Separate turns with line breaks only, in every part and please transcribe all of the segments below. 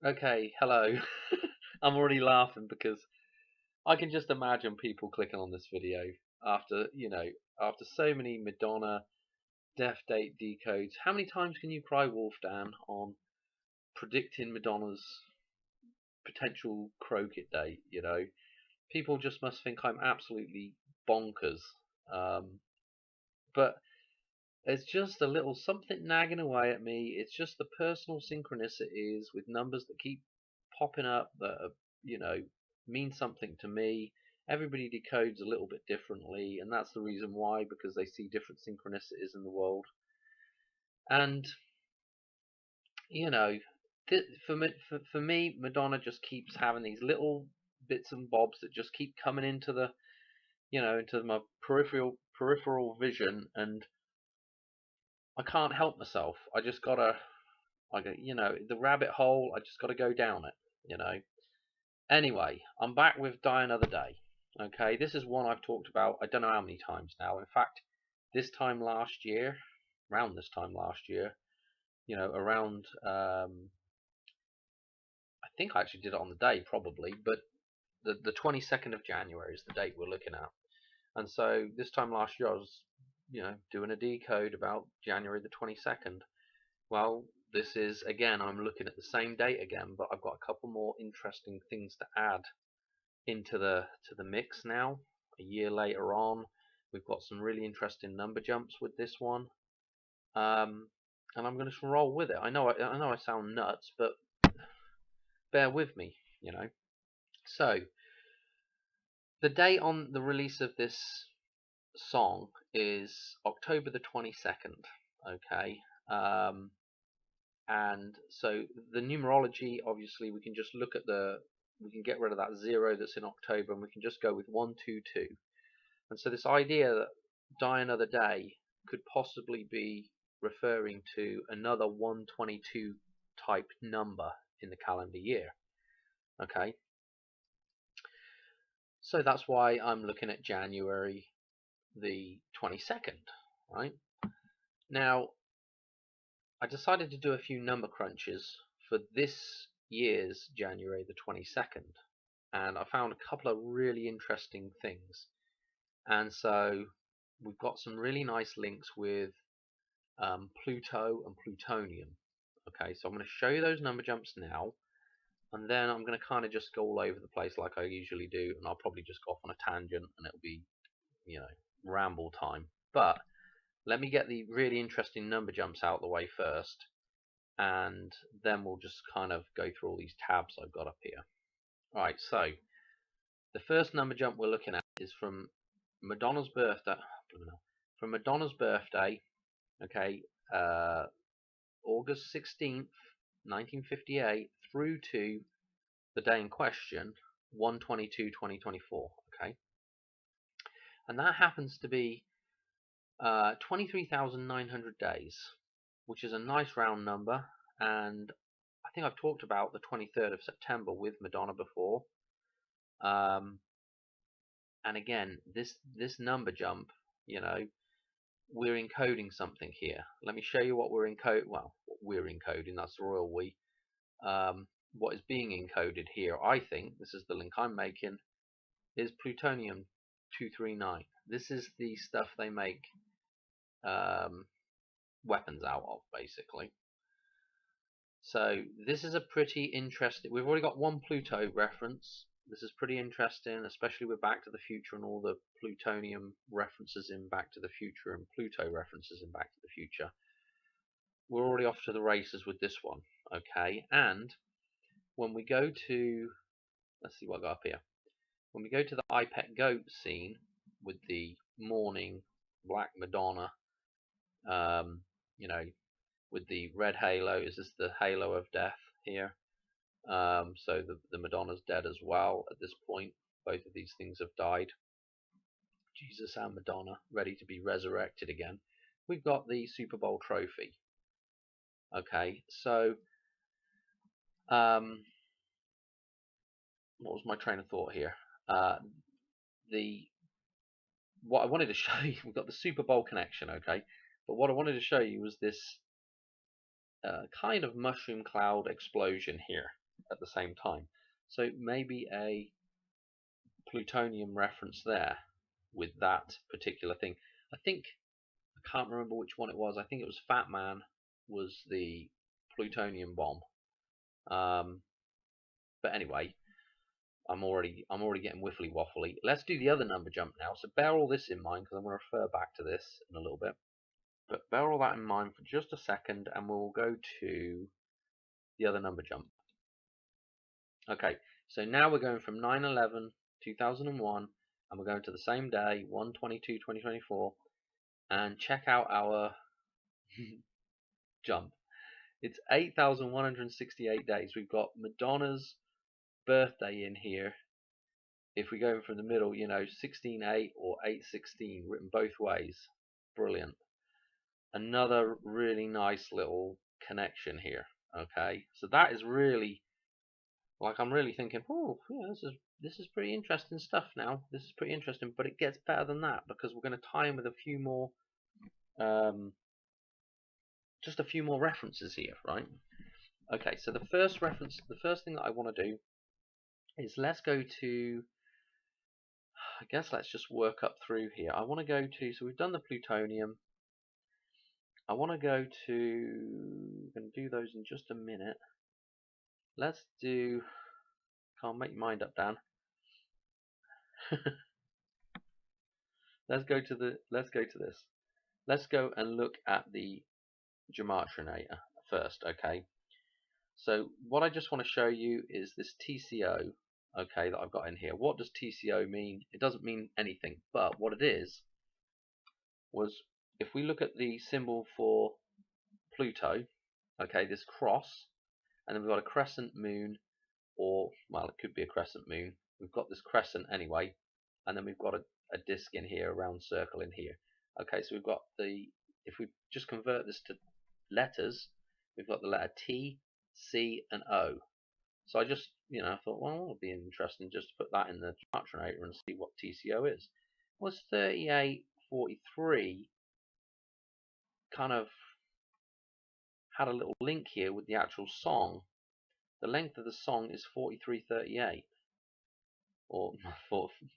Okay, hello. I'm already laughing because I can just imagine people clicking on this video after, after so many Madonna death date decodes. How many times can you cry wolf, Dan, on predicting Madonna's potential croquet date? People just must think I'm absolutely bonkers. Um, but it's just a little something nagging away at me. It's just the personal synchronicities with numbers that keep popping up that you know mean something to me. Everybody decodes a little bit differently, and that's the reason why, because they see different synchronicities in the world. And you know, for me, Madonna just keeps having these little bits and bobs that just keep coming into the into my peripheral vision, and I can't help myself. I just gotta, the rabbit hole. I just gotta go down it. Anyway, I'm back with Die Another Day. Okay, this is one I've talked about I don't know how many times now. In fact, this time last year, around this time last year, around I think I actually did it on the day probably, but the 22nd of January is the date we're looking at. And so this time last year I was, doing a decode about January the 22nd. Well, this is again, I'm looking at the same date again, but I've got a couple more interesting things to add into the mix now. A year later on, we've got some really interesting number jumps with this one, and I'm going to roll with it. I know I sound nuts, but bear with me. So the date on the release of this song is October the 22nd. Okay, and so the numerology, obviously, we can just look at we can get rid of that zero that's in October, and we can just go with 122. And so this idea that Die Another Day could possibly be referring to another 122 type number in the calendar year. Okay, so that's why I'm looking at January the 22nd, right? Now, I decided to do a few number crunches for this year's January the 22nd, and I found a couple of really interesting things. And so we've got some really nice links with Pluto and plutonium. Okay, so I'm going to show you those number jumps now, and then I'm going to kind of just go all over the place like I usually do, and I'll probably just go off on a tangent, and it'll be, ramble time. But let me get the really interesting number jumps out of the way first, and then we'll just kind of go through all these tabs I've got up here. Alright, so the first number jump we're looking at is from Madonna's birthday. From Madonna's birthday, okay, August 16th, 1958, through to the day in question, 1/22/2024. Okay, and that happens to be 23,900 days, which is a nice round number. And I think I've talked about the 23rd of September with Madonna before. And again, this number jump, we're encoding something here. Let me show you what we're encoding. Well, what we're encoding, that's the royal we. What is being encoded here, I think, this is the link I'm making, is plutonium 239. This is the stuff they make weapons out of, basically. So this is a pretty interesting. We've already got one Pluto reference. This is pretty interesting, especially with Back to the Future and all the plutonium references in Back to the Future and Pluto references in Back to the Future. We're already off to the races with this one, okay? And when we go to, let's see what I got up here. When we go to the iPet Goat scene with the morning Black Madonna, with the red halo, is this the halo of death here? So the Madonna's dead as well at this point. Both of these things have died. Jesus and Madonna ready to be resurrected again. We've got the Super Bowl trophy. Okay, so what was my train of thought here? What I wanted to show you, we've got the Super Bowl connection, okay, but what I wanted to show you was this kind of mushroom cloud explosion here. at the same time. So maybe a plutonium reference there with that particular thing. I think I can't remember which one it was. I think it was Fat Man was the plutonium bomb. But anyway, I'm already getting whiffly waffly. Let's do the other number jump now. So bear all this in mind because I'm going to refer back to this in a little bit. But bear all that in mind for just a second, and we'll go to the other number jump. Okay, so now we're going from 9/11/2001, and we're going to the same day, 1/22/2024, and check out our jump. It's 8,168 days. We've got Madonna's birthday in here. If we go from the middle, 16/8 or 8/16, written both ways. Brilliant. Another really nice little connection here. Okay, so that is really, like, I'm really thinking, oh, yeah, this is pretty interesting stuff now. This is pretty interesting, but it gets better than that because we're going to tie in with a few more, just a few more references here, right? Okay, so the first thing that I want to do is let's go to, I guess let's just work up through here. I want to go to, so we've done the plutonium. I want to go to, we're going to do those in just a minute. Let's do, can't make your mind up, Dan. Let's go to this. Let's go and look at the Gematrinator first, okay? So what I just want to show you is this TCO, okay, that I've got in here. What does TCO mean? It doesn't mean anything, but what it is was, if we look at the symbol for Pluto, okay, this cross, and then we've got a crescent moon, or, well, it could be a crescent moon. We've got this crescent anyway, and then we've got a disc in here, a round circle in here. Okay, so we've got if we just convert this to letters, we've got the letter T, C, and O. So I just, I thought, well, it would be interesting just to put that in the Gematrinator and see what TCO is. Was 3843 kind of had a little link here with the actual song. The length of the song is 43:38, or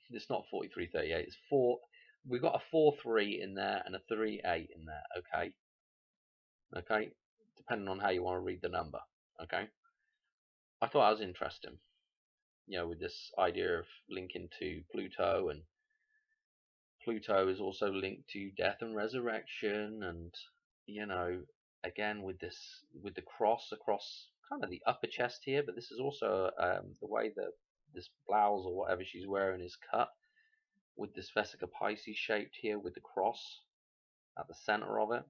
it's not 43:38. It's four. We've got a 4/3 in there and a 3/8 in there. Okay, depending on how you want to read the number. Okay, I thought that was interesting. With this idea of linking to Pluto, and Pluto is also linked to death and resurrection, and again with the cross across kind of the upper chest here, but this is also the way that this blouse or whatever she's wearing is cut, with this Vesica Pisces shaped here with the cross at the center of it.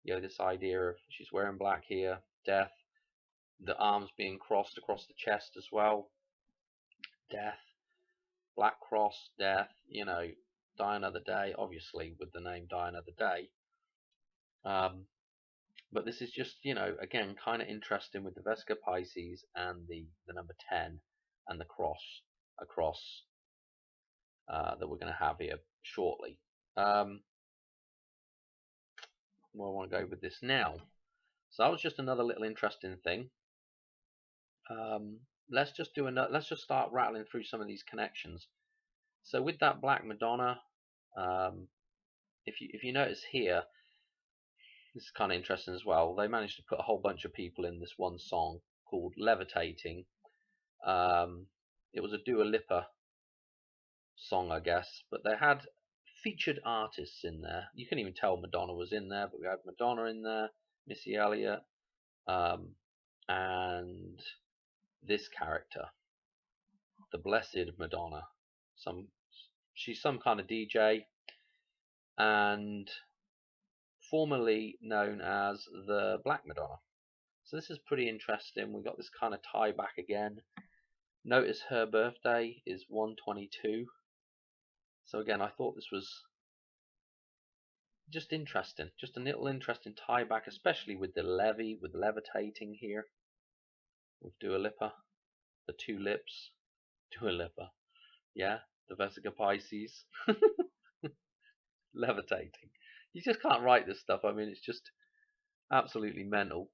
This idea of she's wearing black here, death, the arms being crossed across the chest as well, death, black cross, death, die another day, obviously with the name Die Another Day. But this is just, again, kind of interesting with the Vesica Pisces and the number 10 and the cross across that we're going to have here shortly. Well, I want to go with this now. So that was just another little interesting thing. Let's just start rattling through some of these connections. So with that Black Madonna, if you notice here, this is kind of interesting as well. They managed to put a whole bunch of people in this one song called Levitating. It was a Dua Lipa song, I guess, but they had featured artists in there. You couldn't even tell Madonna was in there, but we had Madonna in there, Missy Elliott, and this character, the Blessed Madonna. She's some kind of DJ, and formerly known as the Black Madonna. So this is pretty interesting. We got this kind of tie back again. Notice her birthday is 1/22. So again, I thought this was just interesting, just a little interesting tie back, especially with the levitating here with Dua Lipa, the two lips, Dua Lipa, yeah, the Vesica Pisces, levitating. You just can't write this stuff. I mean, it's just absolutely mental.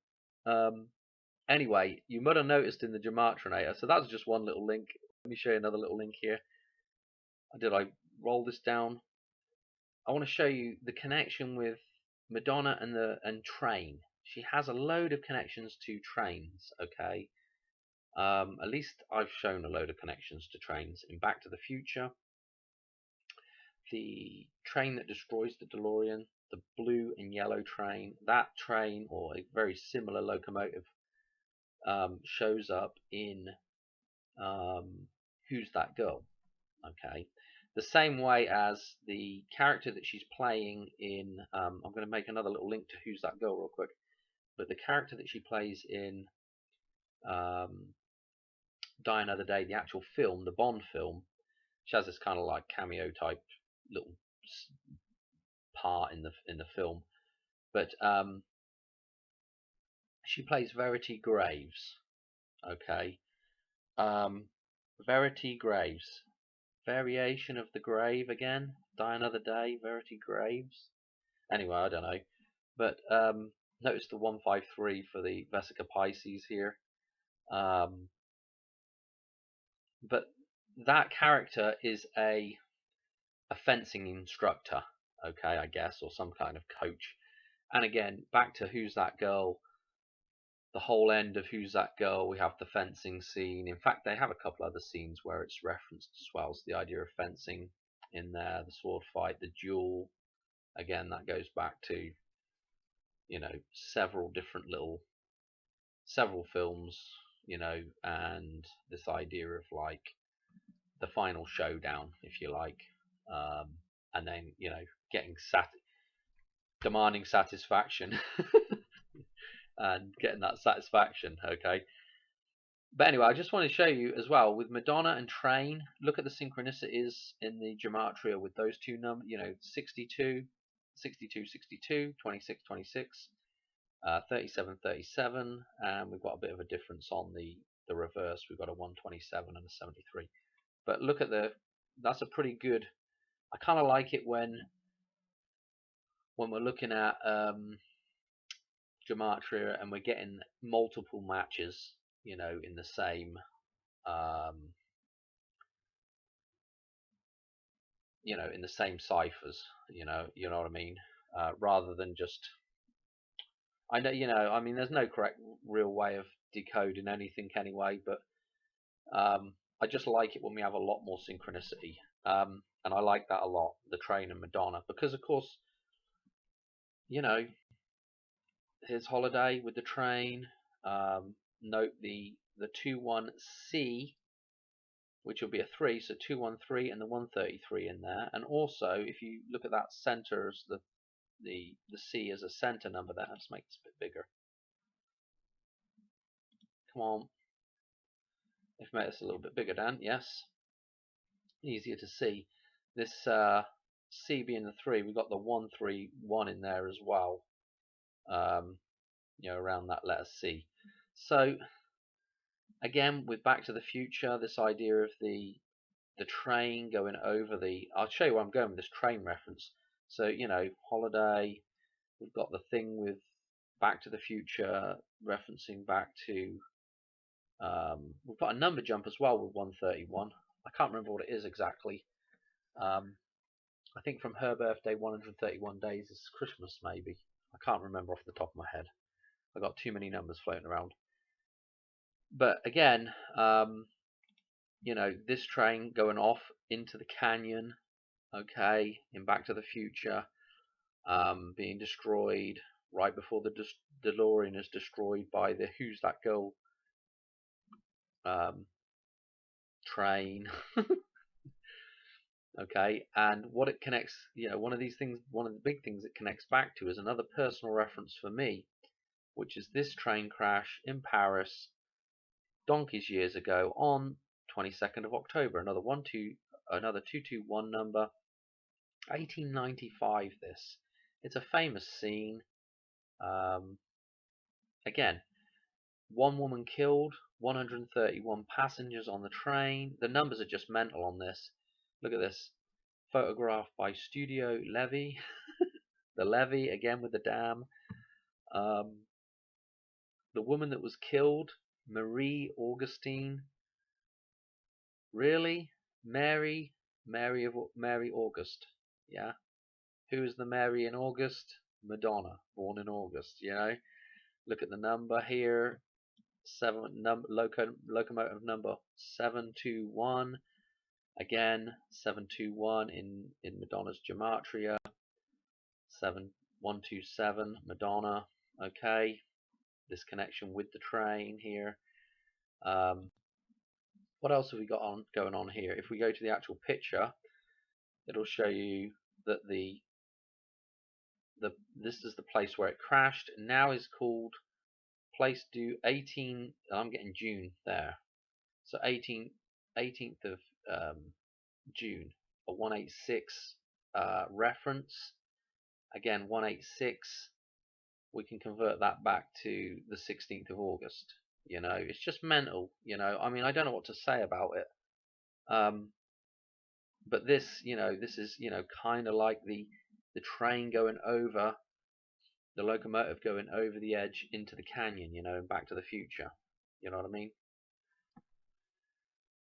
Anyway, you might have noticed in the Gematrinator, so that's just one little link. Let me show you another little link here. Did I roll this down? I want to show you the connection with Madonna and train. She has a load of connections to trains, okay? At least I've shown a load of connections to trains. In Back to the Future, the train that destroys the DeLorean, the blue and yellow train, that train, or a very similar locomotive, shows up in Who's That Girl? Okay, the same way as the character that she's playing in. I'm going to make another little link to Who's That Girl real quick. But the character that she plays in Die Another Day, the actual film, the Bond film, she has this kind of like cameo type little part in the film. But she plays Verity Graves. Okay, Verity Graves, variation of the grave again. Die Another Day, Verity Graves. Anyway, I don't know. But notice the 153 for the Vesica Pisces here. But that character is a fencing instructor, okay, I guess, or some kind of coach. And again, back to Who's That Girl, the whole end of Who's That Girl, we have the fencing scene. In fact, they have a couple other scenes where it's referenced as well. So the idea of fencing in there, the sword fight, the duel. Again, that goes back to, several films, and this idea of like the final showdown, if you like, and then getting demanding satisfaction and getting that satisfaction. Okay, but anyway, I just want to show you as well with Madonna and Train. Look at the synchronicities in the gematria with those two numbers. 62, 62, 62, 26, 26. 37, 37, and we've got a bit of a difference on the reverse. We've got a 127 and a 73. But look at that's a pretty good. I kind of like it when we're looking at gematria and we're getting multiple matches, in the same, in the same ciphers. You know what I mean. Rather than just, I know, I mean, there's no correct real way of decoding anything anyway, but I just like it when we have a lot more synchronicity. And I like that a lot, the Train and Madonna, because of course, here's Holiday with the Train. Note the 21C, which will be a 3, so 213 and the 133 in there. And also, if you look at that center as the C as a center number there, let's make this a bit bigger. Come on. Let's make this a little bit bigger, Dan. Yes. Easier to see. This C being the 3, we've got the 131 in there as well. Around that letter C. So again, with Back to the Future, this idea of the train going over I'll show you where I'm going with this train reference. So Holiday. We've got the thing with Back to the Future referencing back to. We've got a number jump as well with 131. I can't remember what it is exactly. I think from her birthday, 131 days is Christmas, maybe. I can't remember off the top of my head. I got too many numbers floating around. But again, this train going off into the canyon, okay, in Back to the Future, being destroyed right before the DeLorean is destroyed by the Who's That Girl train. Okay, and what it connects, one of the big things it connects back to is another personal reference for me, which is this train crash in Paris donkeys years ago on 22nd of October. Another 221 number, 1895. It's a famous scene. Again, one woman killed, 131 passengers on the train. The numbers are just mental on this. Look at this. Photographed by Studio Levy. The Levy, again with the dam. The woman that was killed, Marie Augustine. Really? Mary? Mary August. Yeah. Who is the Mary in August? Madonna, born in August. You know. Look at the number here. Locomotive number 721. Again, 721 in Madonna's gematria. 7127 Madonna. Okay. This connection with the train here. What else have we got going on here? If we go to the actual picture, it'll show you that this is the place where it crashed. Now is called place due 18. I'm getting June there, so 18th of June, a 186 reference. Again, 186. We can convert that back to the 16th of August. You know, it's just mental. You know, I mean, I don't know what to say about it. But this, you know, this is, you know, kind of like the train going over, the locomotive going over the edge into the canyon, you know, and Back to the Future. You know what I mean?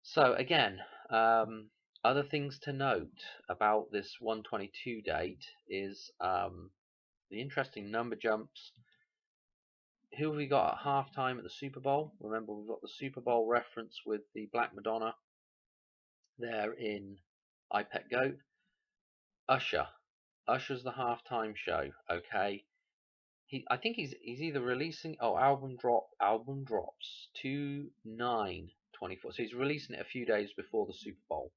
So again, other things to note about this 122 date is the interesting number jumps. Who have we got at halftime at the Super Bowl? Remember, we've got the Super Bowl reference with the Black Madonna there in iPet Goat. Usher. Usher's the halftime show. Okay. I think he's either releasing album drops 2/9/24. So he's releasing it a few days before the Super Bowl.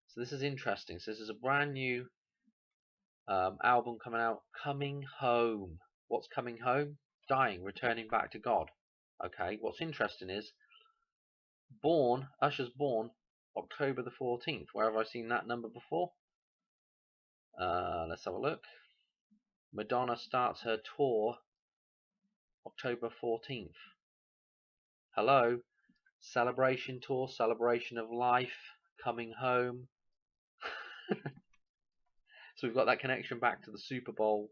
So this is interesting. So this is a brand new album coming out. Coming Home. What's coming home? Dying, returning back to God. Okay. What's interesting is Usher's born October the 14th. Where have I seen that number before? Let's have a look. Madonna starts her tour October 14th. Hello. Celebration tour, celebration of life, coming home. So we've got that connection back to the Super Bowl.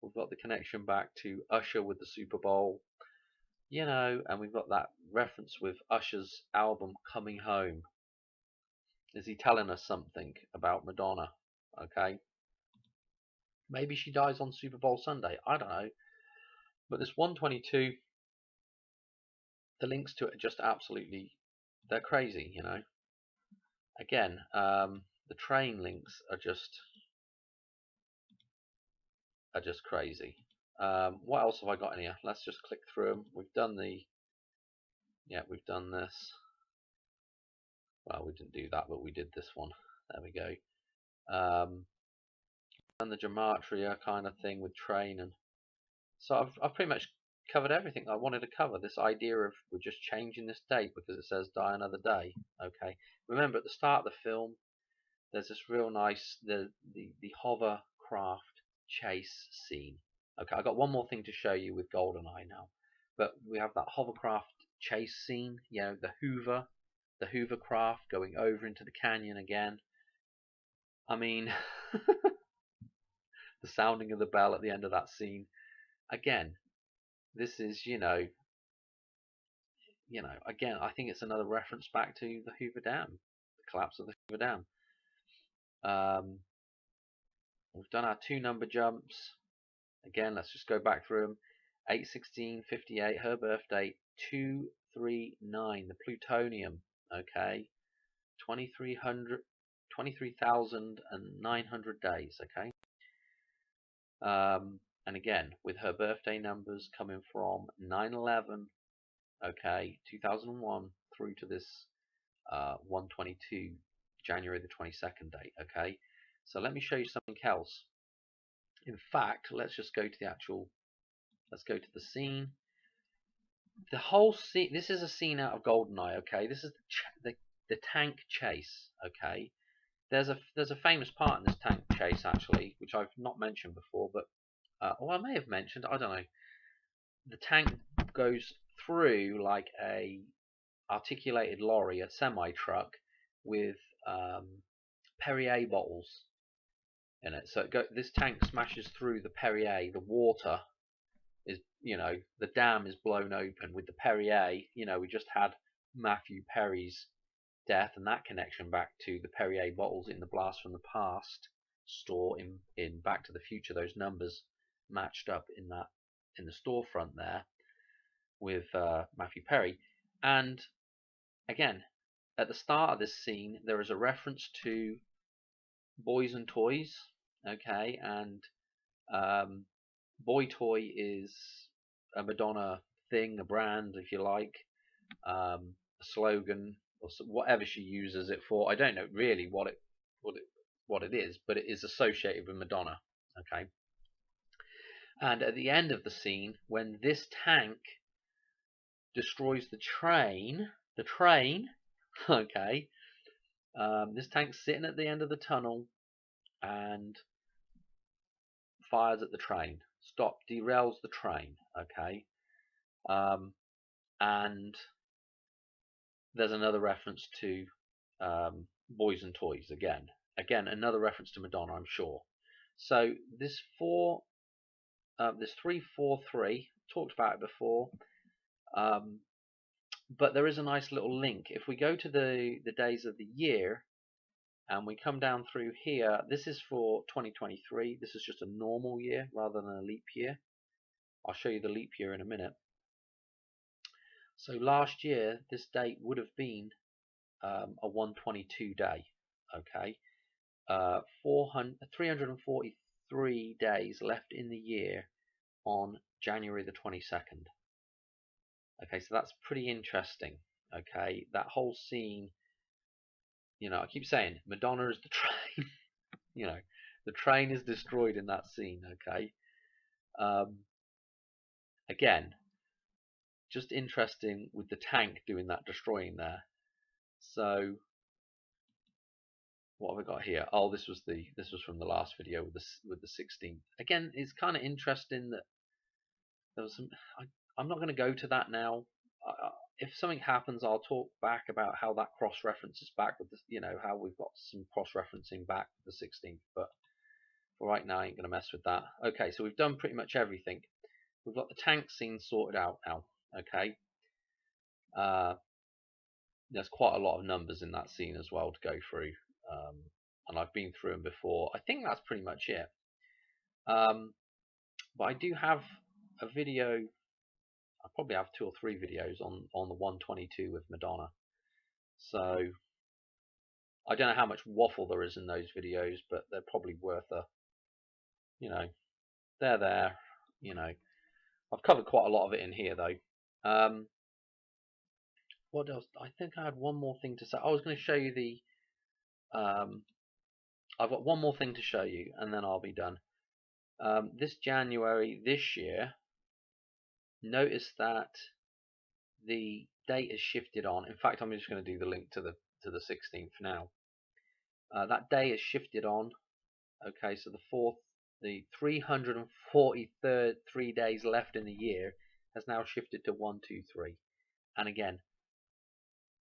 We've got the connection back to Usher with the Super Bowl. You know, and we've got that reference with Usher's album Coming Home. Is he telling us something about Madonna? Okay. Maybe she dies on Super Bowl Sunday. I don't know. But this 122, the links to it are just absolutely, they're crazy, you know. Again, the train links are just crazy. What else have I got in here? Let's just click through them. We've done we've done this. Well, we didn't do that, but we did this one. There we go. And the gematria kind of thing with train, and so I've pretty much covered everything I wanted to cover. This idea of we're just changing this date because it says die another day. Okay. Remember at the start of the film, there's this real nice the hovercraft chase scene. Okay, I got one more thing to show you with GoldenEye now, but we have that hovercraft chase scene. You know, the Hoovercraft going over into the canyon again. I mean, the sounding of the bell at the end of that scene. Again, this is again, I think it's another reference back to the Hoover Dam, the collapse of the Hoover Dam. We've done our 2 number jumps. Again, let's just go back through them. 8/16/58, her birthday. 239, the plutonium. Okay, 23,900 days. Okay. And again, with her birthday numbers coming from 9/11, okay, 2001 through to this 122, January the 22nd date. Okay, so let me show you something else. In fact, let's just go to the actual. Let's go to the scene. The whole scene. This is a scene out of GoldenEye. Okay, this is the tank chase. Okay, there's a famous part in this tank chase actually, which I've not mentioned before, but or I may have mentioned. I don't know. The tank goes through like a articulated lorry, a semi truck with Perrier bottles in it. So this tank smashes through the Perrier, the water, is, the dam is blown open with the Perrier. We just had Matthew Perry's death, and that connection back to the Perrier bottles in the Blast from the Past store in Back to the Future. Those numbers matched up in the storefront there with Matthew Perry. And again, at the start of this scene, there is a reference to boys and toys. Okay, and Boy Toy is a Madonna thing, a brand, if you like, a slogan, or whatever she uses it for. I don't know really what it is, but it is associated with Madonna. Okay, and at the end of the scene, when this tank destroys the train, okay, this tank's sitting at the end of the tunnel and fires at the train, derails the train. Okay, and there's another reference to boys and toys again. Another reference to Madonna, I'm sure. So this 343, talked about it before, but there is a nice little link. If we go to the days of the year and we come down through here, this is for 2023. This is just a normal year rather than a leap year. I'll show you the leap year in a minute. So last year, this date would have been a 122 day. Okay, 343 days left in the year on January the 22nd. Okay, so that's pretty interesting. Okay, that whole scene, I keep saying Madonna is the train. The train is destroyed in that scene. Okay, again, just interesting with the tank doing that destroying there. So what have we got here? Oh, this was from the last video with the 16th. Again, it's kind of interesting that there was some. I'm not going to go to that now. If something happens, I'll talk back about how that cross references back with how we've got some cross referencing back with the 16th. But for right now, I ain't going to mess with that. Okay, so we've done pretty much everything. We've got the tank scene sorted out now. Okay. There's quite a lot of numbers in that scene as well to go through, and I've been through them before. I think that's pretty much it. But I do have a video. I probably have 2 or 3 videos on the 122 with Madonna. So I don't know how much waffle there is in those videos, but they're probably worth they're there. I've covered quite a lot of it in here though. What else? I think I had one more thing to say. I was going to show you the. I've got one more thing to show you, and then I'll be done. This January this year, notice that the date is shifted on. In fact, I'm just going to do the link to the 16th now. That day is shifted on. Okay, so the 343rd 3 days left in the year has now shifted to 123, and again,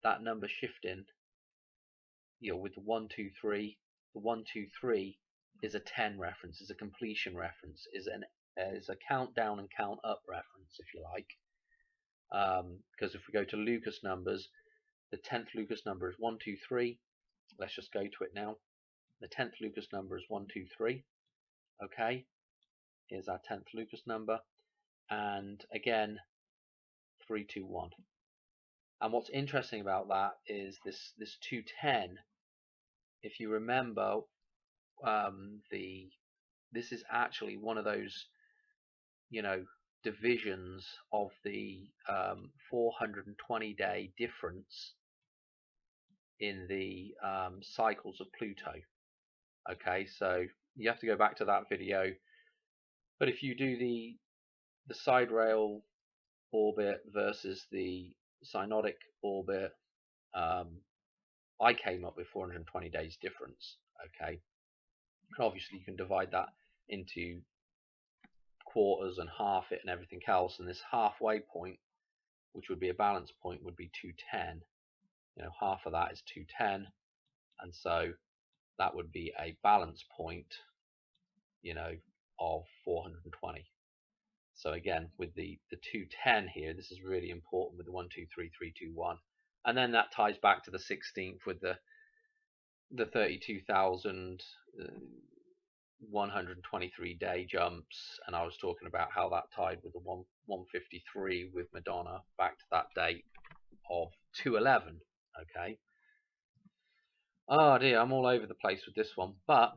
that number shifting, with the 123, the 123 is a 10 reference, is a completion reference, is a countdown and count up reference, if you like. Because if we go to Lucas numbers, the 10th Lucas number is 123. Let's just go to it now. The 10th Lucas number is 123. Okay, here's our 10th Lucas number, and again 321. And what's interesting about that is this 210. If you remember, this is actually one of those divisions of the 420 day difference in the cycles of Pluto. Okay, so you have to go back to that video, but if you do the sidereal orbit versus the synodic orbit, I came up with 420 days difference. Okay, and obviously you can divide that into quarters and half it and everything else, and this halfway point, which would be a balance point, would be 210. Half of that is 210, and so that would be a balance point of 420. So again, with the 210 here, this is really important with the 123321, and then that ties back to the 16th with the 32,123 day jumps, and I was talking about how that tied with the 153 with Madonna back to that date of 211. Okay. Oh dear, I'm all over the place with this one, but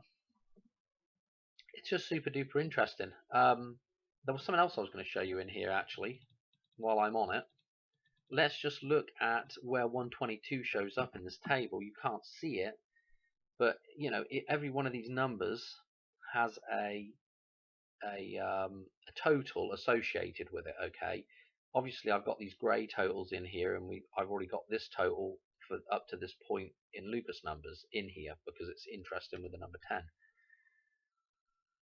it's just super duper interesting. There was something else I was going to show you in here actually while I'm on it. Let's just look at where 122 shows up in this table. You can't see it, but you know, every one of these numbers has a total associated with it. Okay, obviously I've got these grey totals in here, and I've already got this total for up to this point in Lupus numbers in here because it's interesting with the number 10.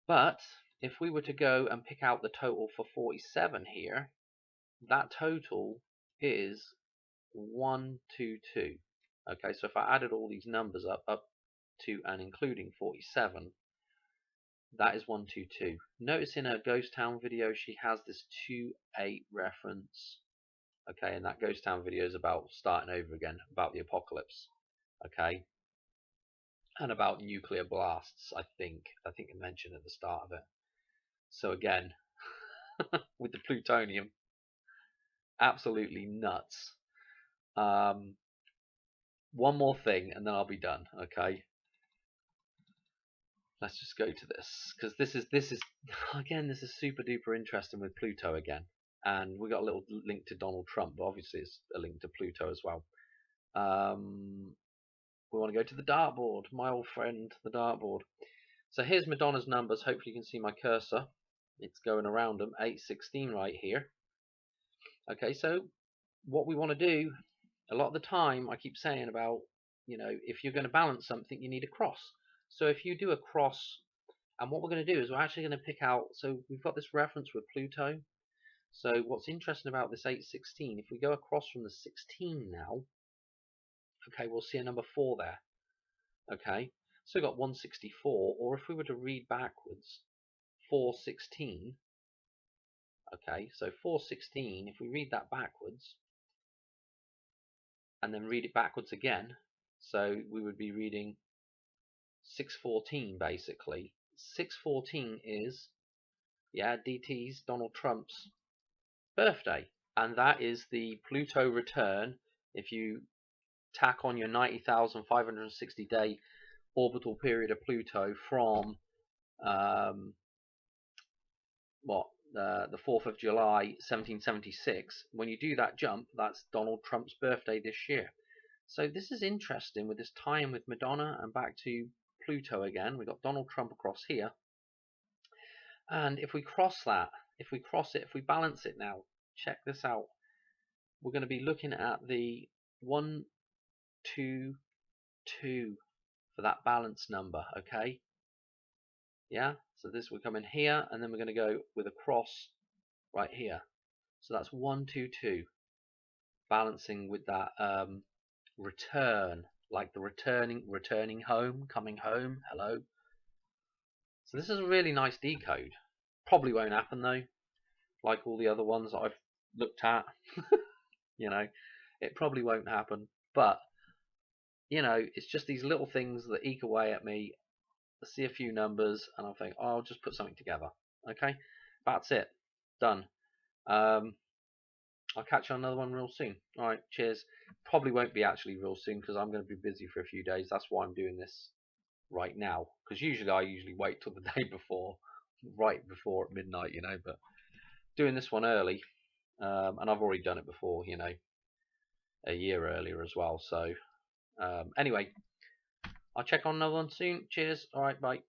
But if we were to go and pick out the total for 47 here, that total is 122. Okay, so if I added all these numbers up to and including 47, that is 122. Notice in her Ghost Town video she has this 2-8 reference. Okay, and that Ghost Town video is about starting over again, about the apocalypse. Okay, and about nuclear blasts. I think it mentioned at the start of it. So again, with the plutonium, absolutely nuts. One more thing and then I'll be done. Okay, let's just go to this, because this is again, this is super duper interesting with Pluto again, and we got a little link to Donald Trump, but obviously it's a link to Pluto as well. We want to go to the dartboard, my old friend, the dartboard. So here's Madonna's numbers. Hopefully you can see my cursor. It's going around them. 816 right here. Okay, so what we want to do, a lot of the time I keep saying about, you know, if you're going to balance something, you need a cross. So if you do a cross, and what we're going to do is we're actually going to pick out, so we've got this reference with Pluto. So what's interesting about this 816, if we go across from the 16 now, okay, we'll see a number 4 there. Okay, so we've got 164, or if we were to read backwards, 416. Okay, so 416, if we read that backwards, and then read it backwards again, so we would be reading 614 basically. 614 is, yeah, DT's, Donald Trump's birthday, and that is the Pluto return. If you tack on your 90,560 day orbital period of Pluto from the 4th of July 1776, when you do that jump, that's Donald Trump's birthday this year. So this is interesting with this tie-in with Madonna and back to Pluto again. We've got Donald Trump across here, and if we cross that, if we balance it now, check this out. We're going to be looking at the 1, 2, 2 for that balance number. Okay, yeah, so this will come in here, and then we're going to go with a cross right here. So that's 1, 2, 2, balancing with that return, like the returning home, coming home, hello. So this is a really nice decode. Probably won't happen though, like all the other ones that I've looked at. You know, it probably won't happen, but you know, it's just these little things that eke away at me. I see a few numbers and I think, oh, I'll just put something together. Okay, that's it, done. I'll catch you on another one real soon. Alright, cheers. Probably won't be actually real soon because I'm going to be busy for a few days. That's why I'm doing this right now, because I usually wait till the day before, right before at midnight, you know, but doing this one early, and I've already done it before, you know, a year earlier as well. So anyway, I'll check on another one soon. Cheers. Alright, bye.